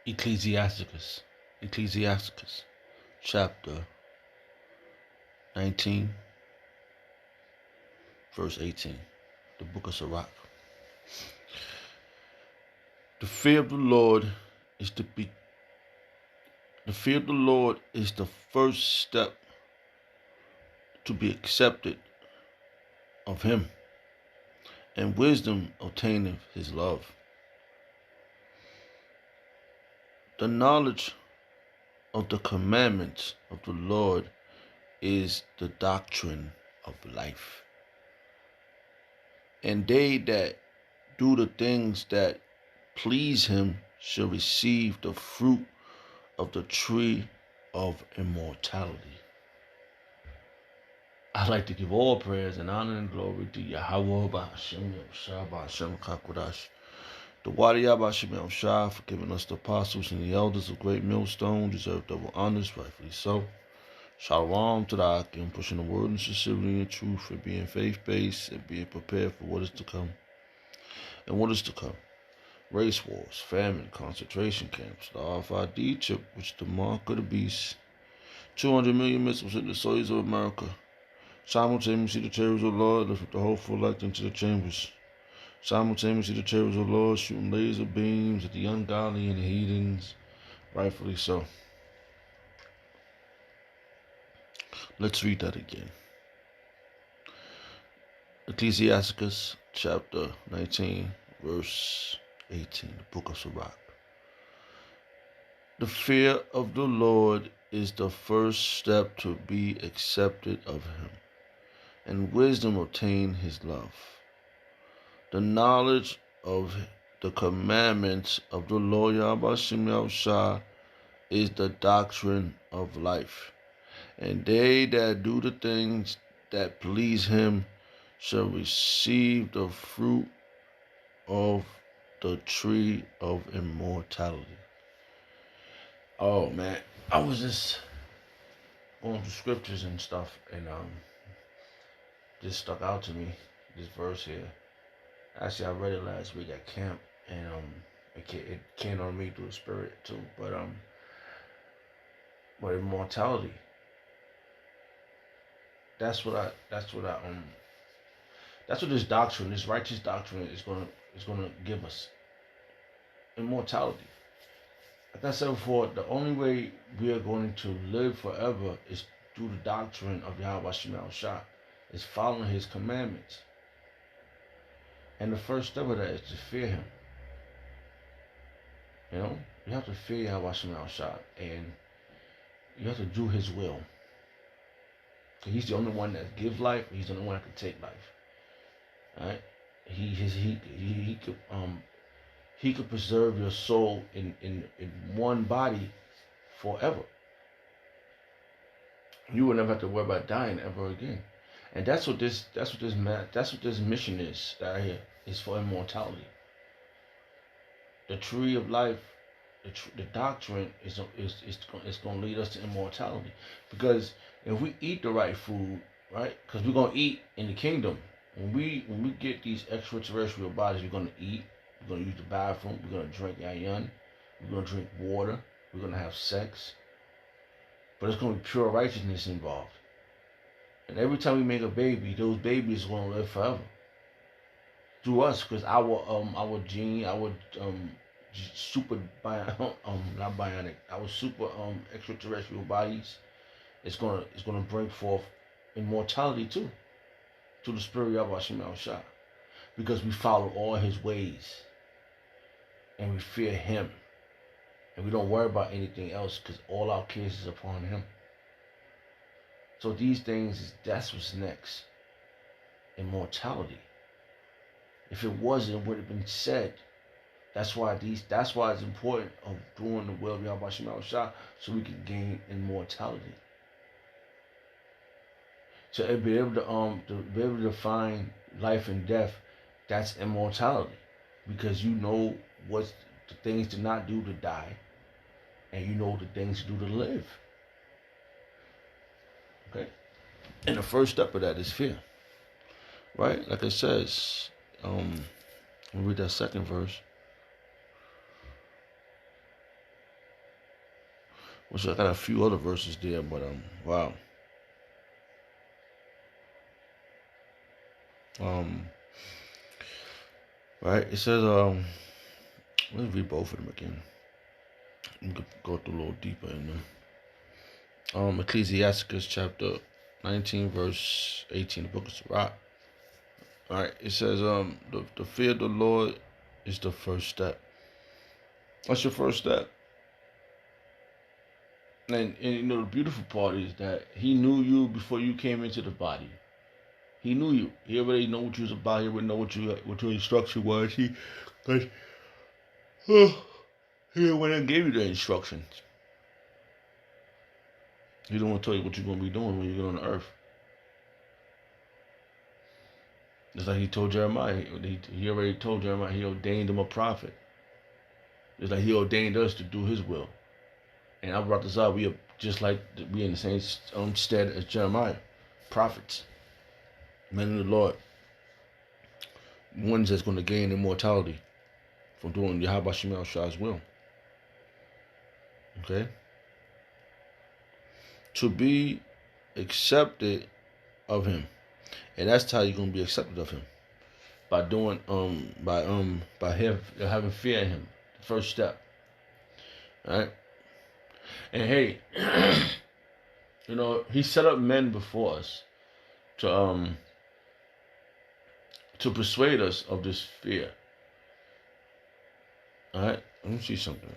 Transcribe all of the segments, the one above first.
Ecclesiasticus, chapter 19, verse 18. The book of Sirach. The fear of the Lord is the fear of the Lord is the first step to be accepted of him, and wisdom obtaineth his love. The knowledge of the commandments of the Lord is the doctrine of life. And they that do the things that please him shall receive the fruit of the tree of immortality. I'd like to give all prayers and honor and glory to Yahweh Ba'ashem Yahushua Ba'ashem Kakodash. The Wadiyah Ba'ashem Yahushua for giving us the apostles and the elders of Great Millstone, deserve double honors, rightfully so. Shalom to the Akim, pushing the word in sincerity and truth, for being faith-based and being prepared for what is to come. And what is to come? Race wars, famine, concentration camps, the RFID chip, which is the mark of the beast, 200 million missiles hit the soils of America. Simultaneously, the chariots of the Lord lift the hopeful elect into the chambers. Simultaneously, the chariots of the Lord shooting laser beams at the ungodly and the heathens, rightfully so. Let's read that again. Ecclesiasticus chapter 19, verse 18, the book of Sirach. The fear of the Lord is the first step to be accepted of him, and wisdom obtain his love. The knowledge of the commandments of the Lord Yahushua is the doctrine of life. And they that do the things that please him shall receive the fruit of the tree of immortality. Oh man, I was just going through scriptures and stuff, and just stuck out to me this verse here. Actually, I read it last week at camp, and it came on me through the spirit too. But immortality. That's what this doctrine, this righteous doctrine, is gonna give us. Immortality. Like I said before, the only way we are going to live forever is through the doctrine of Yahweh Shah, is following his commandments. And the first step of that is to fear him. You know, you have to fear Yahweh Shah, and you have to do his will. He's the only one that gives life. He's the only one that can take life. All right? He could preserve your soul in one body forever. You will never have to worry about dying ever again. And that's what this mission is right here. Is for immortality. The tree of life, the doctrine is going to lead us to immortality. Because if we eat the right food, right? Because we're going to eat in the kingdom. When we get these extraterrestrial bodies, we're going to eat. We're going to use the bathroom. We're going to drink yayan. We're going to drink water. We're going to have sex. But it's going to be pure righteousness involved. And every time we make a baby, those babies are going to live forever. Through us, because our gene, our super not bionic, our super extraterrestrial bodies, it's gonna bring forth immortality too, to the spirit of Yahweh Shah, because we follow all his ways, and we fear him, and we don't worry about anything else, because all our cares is upon him. So these things, that's what's next. Immortality. If it wasn't, it would have been said. That's why it's important of doing the will of Yahweh Shah, so we can gain immortality. To be able to define life and death, that's immortality. Because you know what the things to not do to die, and you know the things to do to live. Okay? And the first step of that is fear. Right? Like it says, we'll read that second verse. Which I got a few other verses there, but wow. Um, right. It says let's read both of them again. We could go through a little deeper in them. Ecclesiasticus chapter 19, verse 18, the book of Sirach. All right. It says the fear of the Lord is the first step. What's your first step? And you know the beautiful part is that he knew you before you came into the body. He knew you. He already know what you was about. He already know what your instruction was. Cause he went and gave you the instructions. He don't want to tell you what you're gonna be doing when you get on the earth. Just like he told Jeremiah. He already told Jeremiah he ordained him a prophet. Just like he ordained us to do his will. And I brought this up. We are just like we in the same stead as Jeremiah, prophets, men of the Lord, ones that's going to gain immortality from doing Yahweh Shemel Shah's will. Okay, to be accepted of him, and that's how you're going to be accepted of him, by doing by having fear in him. The first step, all right. And hey, you know he set up men before us to to persuade us of this fear. All right, let me see something.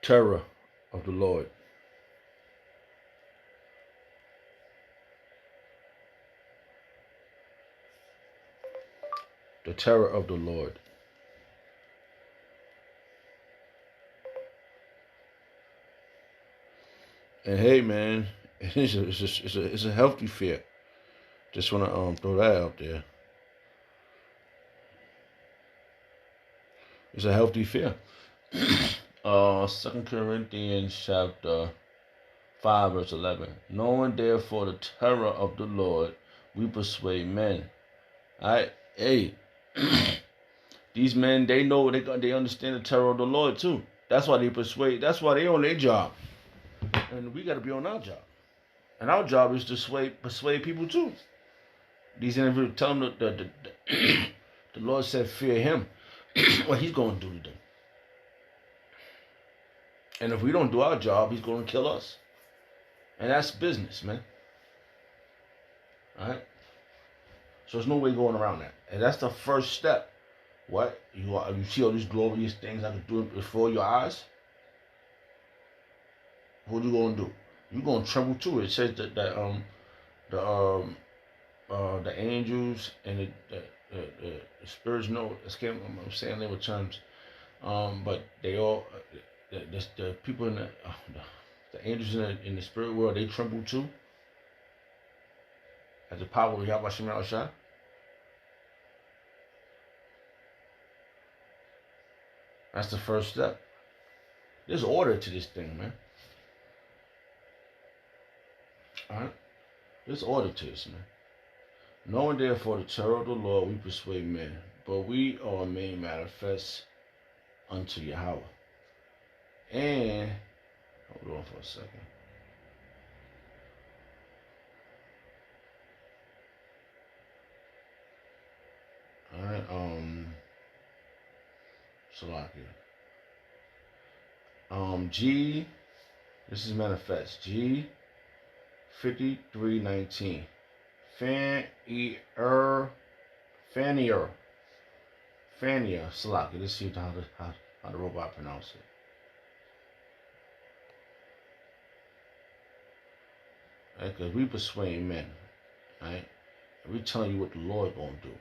Terror of the Lord. The terror of the Lord. And hey, man, it's a healthy fear. Just want to throw that out there. It's a healthy fear. 2 Corinthians chapter 5, verse 11. Knowing therefore the terror of the Lord, we persuade men. Alright, hey, these men, they know, they understand the terror of the Lord too. That's why they persuade. That's why they on their job, and we got to be on our job. And our job is to persuade people too. These individuals tell them the Lord said, fear him. What he's going to do to them. And if we don't do our job, he's going to kill us. And that's business, man. All right? So there's no way going around that. And that's the first step. What? You see all these glorious things I can do before your eyes? What are you going to do? You're going to tremble too. It says that the angels and the spirits know. I'm saying they were terms, but they all the people in the angels in the spirit world, they tremble too at the power of Yahweh Shem Shah. That's the first step. There's order to this thing, man. All right, there's order to this, man. Knowing therefore the terror of the Lord, we persuade men, but we are made manifest unto Yahweh. And hold on for a second. All right, Salakia. G. This is manifest. G. 53:19. Fanier. Salakia. Let's see how the robot pronounce it. Right, because we persuade men, right? And we telling you what the Lord gonna do.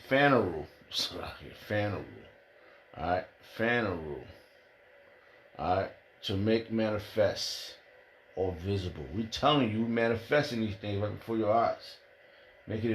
Fanaru. Fanaru. Alright? Fanaru. Alright? To make manifest or visible. We telling you, manifesting these things right before your eyes. Make it